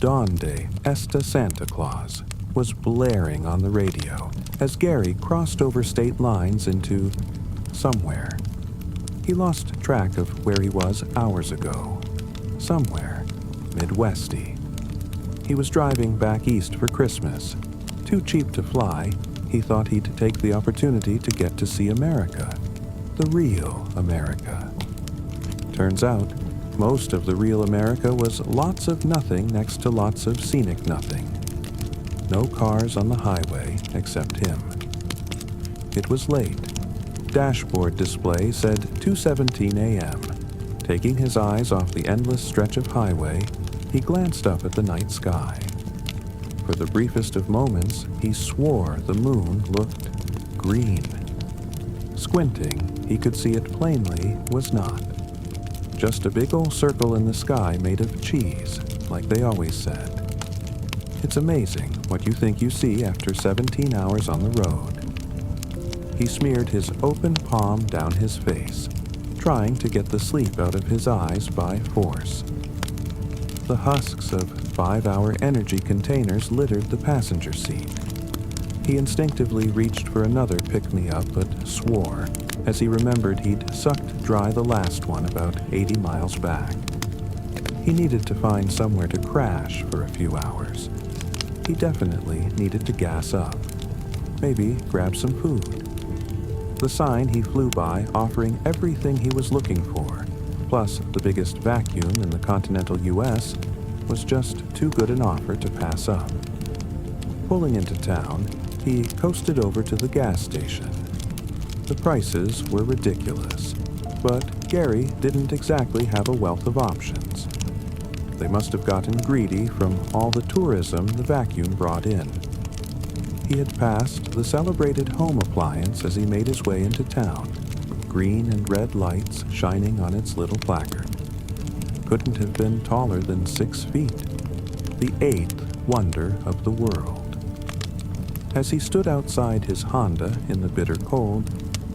Donde Esta Santa Claus was blaring on the radio as Gary crossed over state lines into somewhere. He lost track of where he was hours ago. Somewhere Midwesty. He was driving back east for Christmas. Too cheap to fly, he thought he'd take the opportunity to get to see America. The real America. Turns out, most of the real America was lots of nothing next to lots of scenic nothing. No cars on the highway except him. It was late. Dashboard display said 2:17 a.m. Taking his eyes off the endless stretch of highway, he glanced up at the night sky. For the briefest of moments, he swore the moon looked green. Squinting, he could see it plainly was not. Just a big old circle in the sky made of cheese, like they always said. It's amazing what you think you see after 17 hours on the road. He smeared his open palm down his face, trying to get the sleep out of his eyes by force. The husks of 5-hour energy containers littered the passenger seat. He instinctively reached for another pick-me-up but swore as he remembered he'd sucked dry the last one about 80 miles back. He needed to find somewhere to crash for a few hours. He definitely needed to gas up. Maybe grab some food. The sign he flew by offering everything he was looking for, plus the biggest vacuum in the continental U.S., was just too good an offer to pass up. Pulling into town, he coasted over to the gas station. The prices were ridiculous, but Gary didn't exactly have a wealth of options. They must have gotten greedy from all the tourism the vacuum brought in. He had passed the celebrated home appliance as he made his way into town, green and red lights shining on its little placard. Couldn't have been taller than 6 feet. The 8th wonder of the world. As he stood outside his Honda in the bitter cold,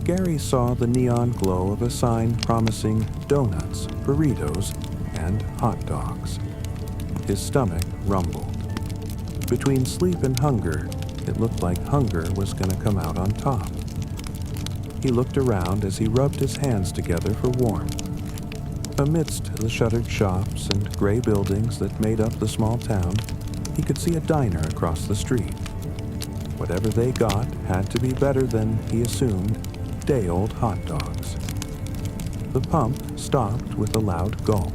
Gary saw the neon glow of a sign promising donuts, burritos, and hot dogs. His stomach rumbled. Between sleep and hunger, it looked like hunger was going to come out on top. He looked around as he rubbed his hands together for warmth. Amidst the shuttered shops and gray buildings that made up the small town, he could see a diner across the street. Whatever they got had to be better than, he assumed, day-old hot dogs. The pump stopped with a loud gulp.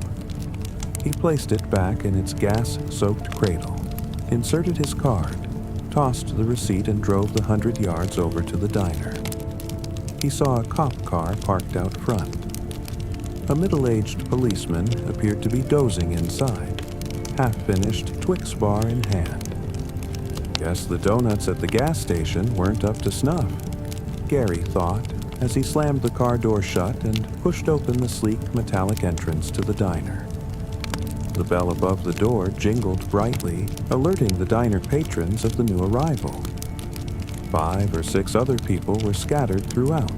He placed it back in its gas-soaked cradle, inserted his card, tossed the receipt and drove the 100 yards over to the diner. He saw a cop car parked out front. A middle-aged policeman appeared to be dozing inside, half-finished Twix bar in hand. Guess the donuts at the gas station weren't up to snuff, Gary thought, as he slammed the car door shut and pushed open the sleek metallic entrance to the diner. The bell above the door jingled brightly, alerting the diner patrons of the new arrival. 5 or 6 other people were scattered throughout,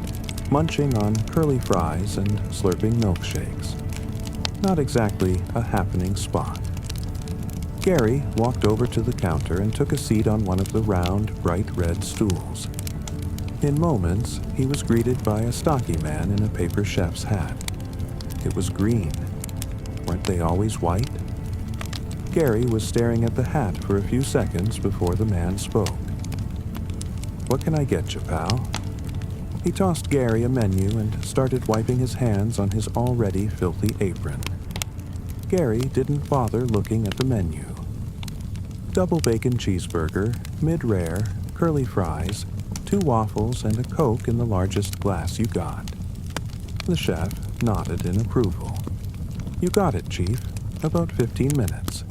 munching on curly fries and slurping milkshakes. Not exactly a happening spot. Gary walked over to the counter and took a seat on one of the round, bright red stools. In moments, he was greeted by a stocky man in a paper chef's hat. It was green. Weren't they always white? Gary was staring at the hat for a few seconds before the man spoke. "What can I get you, pal?" He tossed Gary a menu and started wiping his hands on his already filthy apron. Gary didn't bother looking at the menu. Double bacon cheeseburger, mid-rare, curly fries, 2 waffles, and a Coke in the largest glass you got. The chef nodded in approval. "You got it, Chief. About 15 minutes."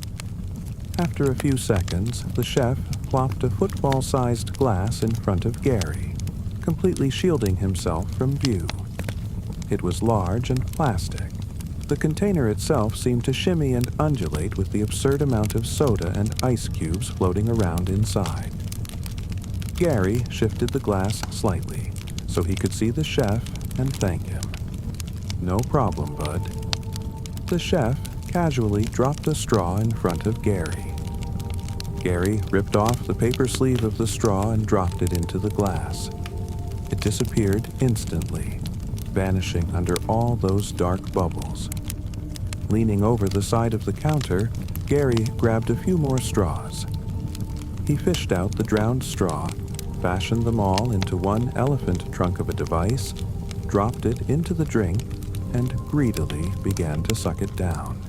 After a few seconds, the chef plopped a football-sized glass in front of Gary, completely shielding himself from view. It was large and plastic. The container itself seemed to shimmy and undulate with the absurd amount of soda and ice cubes floating around inside. Gary shifted the glass slightly so he could see the chef and thank him. "No problem, bud." The chef casually dropped a straw in front of Gary. Gary ripped off the paper sleeve of the straw and dropped it into the glass. It disappeared instantly, vanishing under all those dark bubbles. Leaning over the side of the counter, Gary grabbed a few more straws. He fished out the drowned straw, fashioned them all into one elephant trunk of a device, dropped it into the drink, and greedily began to suck it down.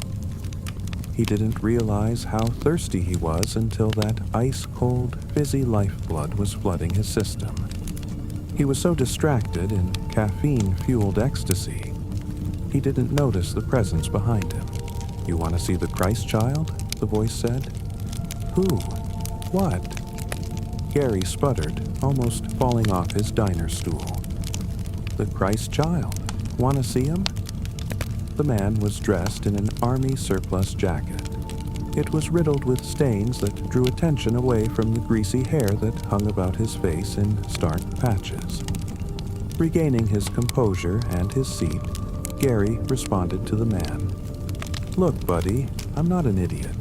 He didn't realize how thirsty he was until that ice-cold, fizzy lifeblood was flooding his system. He was so distracted in caffeine-fueled ecstasy, he didn't notice the presence behind him. "You want to see the Christ child?" the voice said. "Who? What?" Gary sputtered, almost falling off his diner stool. "The Christ child. Want to see him?" The man was dressed in an army surplus jacket. It was riddled with stains that drew attention away from the greasy hair that hung about his face in stark patches. Regaining his composure and his seat, Gary responded to the man. "Look, buddy, I'm not an idiot.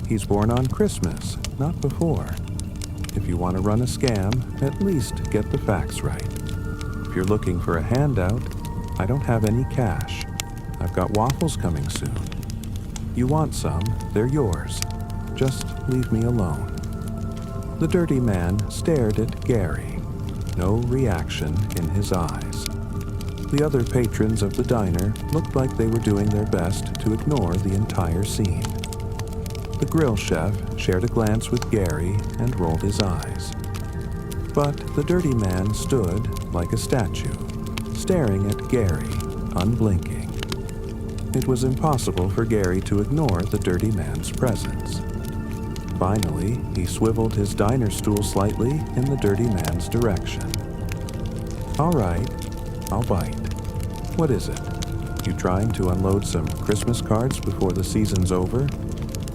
He's born on Christmas, not before. If you want to run a scam, at least get the facts right. If you're looking for a handout, I don't have any cash. I've got waffles coming soon. You want some, they're yours. Just leave me alone." The dirty man stared at Gary, no reaction in his eyes. The other patrons of the diner looked like they were doing their best to ignore the entire scene. The grill chef shared a glance with Gary and rolled his eyes. But the dirty man stood like a statue, staring at Gary, unblinking. It was impossible for Gary to ignore the dirty man's presence. Finally, he swiveled his diner stool slightly in the dirty man's direction. "All right, I'll bite. What is it? You trying to unload some Christmas cards before the season's over?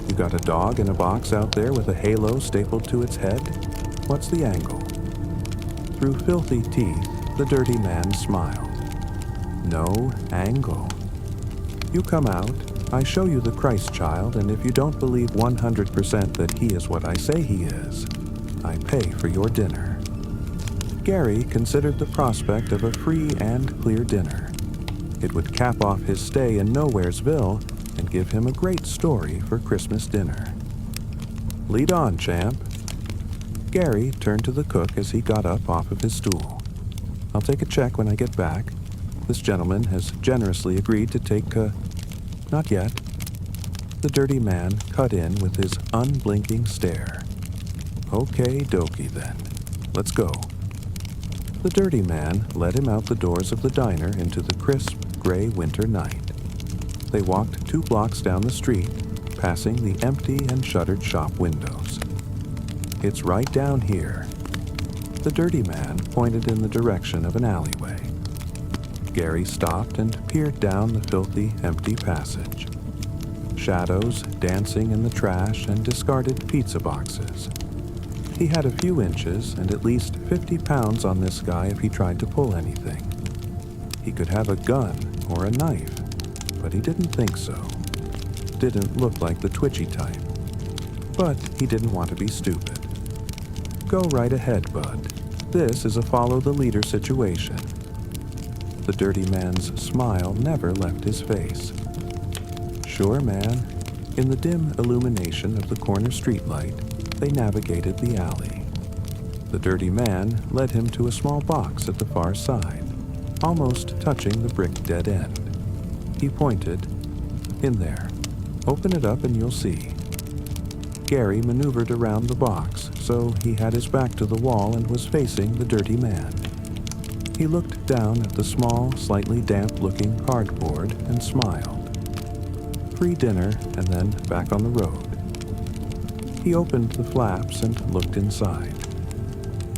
You got a dog in a box out there with a halo stapled to its head? What's the angle?" Through filthy teeth, the dirty man smiled. "No angle. You come out, I show you the Christ child, and if you don't believe 100% that he is what I say he is, I pay for your dinner." Gary considered the prospect of a free and clear dinner. It would cap off his stay in Nowheresville and give him a great story for Christmas dinner. "Lead on, champ." Gary turned to the cook as he got up off of his stool. "I'll take a check when I get back. This gentleman has generously agreed to take Not yet." The dirty man cut in with his unblinking stare. "Okay, dokie then. Let's go." The dirty man led him out the doors of the diner into the crisp, gray winter night. They walked 2 blocks down the street, passing the empty and shuttered shop windows. "It's right down here." The dirty man pointed in the direction of an alleyway. Gary stopped and peered down the filthy, empty passage. Shadows dancing in the trash and discarded pizza boxes. He had a few inches and at least 50 pounds on this guy if he tried to pull anything. He could have a gun or a knife, but he didn't think so. Didn't look like the twitchy type. But he didn't want to be stupid. "Go right ahead, bud. This is a follow-the-leader situation." The dirty man's smile never left his face. "Sure, man." In the dim illumination of the corner streetlight, they navigated the alley. The dirty man led him to a small box at the far side, almost touching the brick dead end. He pointed. "In there. Open it up and you'll see." Gary maneuvered around the box, so he had his back to the wall and was facing the dirty man. He looked down at the small, slightly damp-looking cardboard and smiled. Free dinner, and then back on the road. He opened the flaps and looked inside.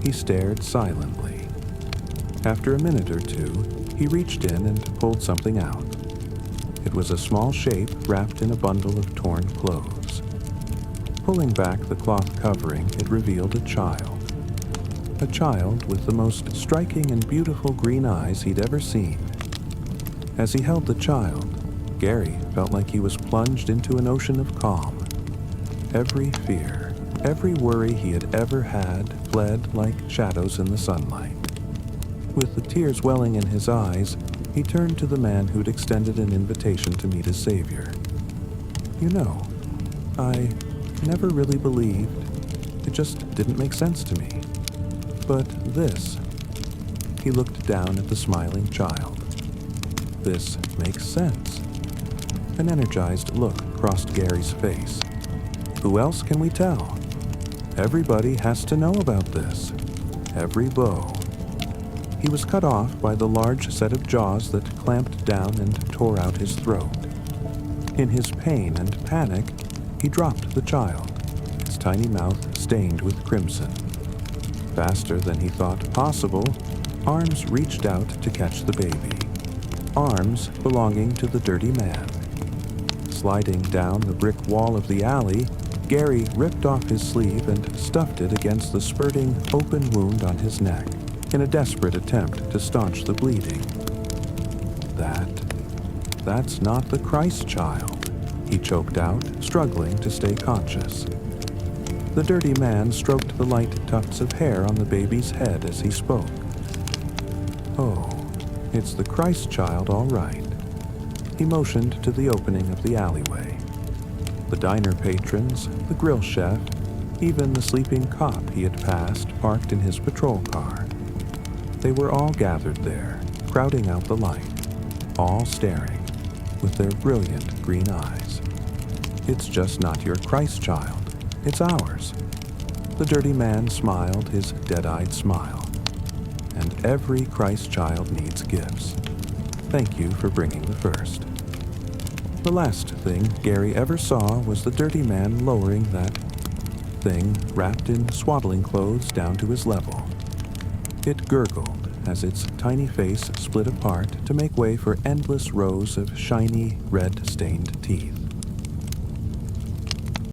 He stared silently. After a minute or two, he reached in and pulled something out. It was a small shape wrapped in a bundle of torn clothes. Pulling back the cloth covering, it revealed a child. A child with the most striking and beautiful green eyes he'd ever seen. As he held the child, Gary felt like he was plunged into an ocean of calm. Every fear, Every worry he had ever had fled like shadows in the sunlight. With the tears welling in his eyes, he turned to the man who'd extended an invitation to meet his savior. "You know, I never really believed. It just didn't make sense to me. But this," he looked down at the smiling child. "This makes sense." An energized look crossed Gary's face. "Who else can we tell? Everybody has to know about this. Every beau." He was cut off by the large set of jaws that clamped down and tore out his throat. In his pain and panic, he dropped the child, his tiny mouth stained with crimson. Faster than he thought possible, arms reached out to catch the baby. Arms belonging to the dirty man. Sliding down the brick wall of the alley, Gary ripped off his sleeve and stuffed it against the spurting open wound on his neck in a desperate attempt to staunch the bleeding. That's not the Christ child," he choked out, struggling to stay conscious. The dirty man stroked the light tufts of hair on the baby's head as he spoke. "Oh, it's the Christ child, all right." He motioned to the opening of the alleyway. The diner patrons, the grill chef, even the sleeping cop he had passed parked in his patrol car. They were all gathered there, crowding out the light, all staring with their brilliant green eyes. "It's just not your Christ child. It's ours." The dirty man smiled his dead-eyed smile. "And every Christ child needs gifts. Thank you for bringing the first." The last thing Gary ever saw was the dirty man lowering that thing wrapped in swaddling clothes down to his level. It gurgled as its tiny face split apart to make way for endless rows of shiny, red-stained teeth.